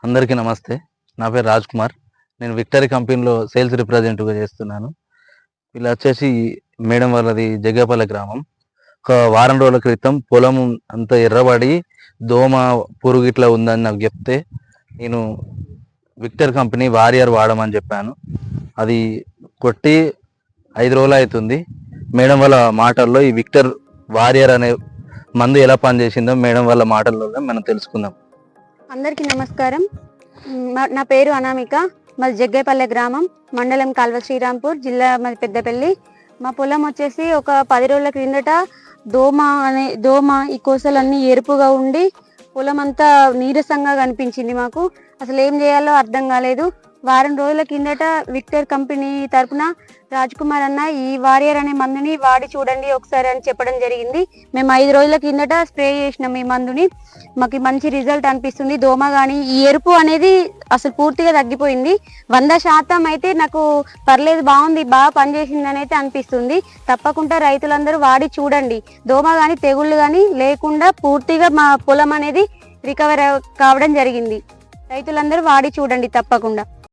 అందరికీ నమస్తే. నా పేరు రాజ్ కుమార్. నేను విక్టరీ కంపెనీలో సేల్స్ రిప్రజెంటేటివ్‌గా చేస్తున్నాను. వీళ్ళు వచ్చేసి మేడం వాళ్ళది జగ్గేపల్లి గ్రామం. ఒక వారం రోజుల క్రితం పొలం అంతా ఎర్రబడి దోమ, పురుగు ఇట్లా ఉందని నాకు చెప్తే నేను విక్టర్ కంపెనీ వారియర్ వాడమని చెప్పాను. అది కొట్టి 5 రోజులు అవుతుంది. మేడం వాళ్ళ మాటల్లో ఈ విక్టర్ వారియర్ అనే మందు ఎలా పనిచేసిందో మేడం వాళ్ళ మాటల్లో మనం తెలుసుకుందాం. అందరికీ నమస్కారం. నా పేరు అనామిక. మాది జగ్గేపల్లె గ్రామం, మండలం కాల్వ శ్రీరాంపూర్, జిల్లా మాది పెద్దపల్లి. మా పొలం వచ్చేసి ఒక 10 రోజుల క్రిందట దోమ ఈ కోసలన్నీ ఎరుపుగా ఉండి పొలం అంతా నీరసంగా కనిపించింది. మాకు అసలు ఏం చేయాలో అర్థం కాలేదు. వారం రోజుల కిందట విక్టర్ కంపెనీ తరపున రాజ్ కుమార్ అన్న ఈ వారియర్ అనే మందుని వాడి చూడండి ఒకసారి అని చెప్పడం జరిగింది. మేము 5 రోజుల కిందట స్ప్రే చేసినాం ఈ మందుని. మాకు మంచి రిజల్ట్ అనిపిస్తుంది. దోమ కానీ ఈ ఎరుపు అనేది అసలు పూర్తిగా తగ్గిపోయింది. 100% అయితే నాకు పర్లేదు, బాగుంది, బాగా పనిచేసింది అని అయితే అనిపిస్తుంది. తప్పకుండా రైతులందరూ వాడి చూడండి. దోమ కానీ తెగుళ్ళు కానీ లేకుండా పూర్తిగా మా పొలం అనేది రికవర్ కావడం జరిగింది. రైతులందరూ వాడి చూడండి తప్పకుండా.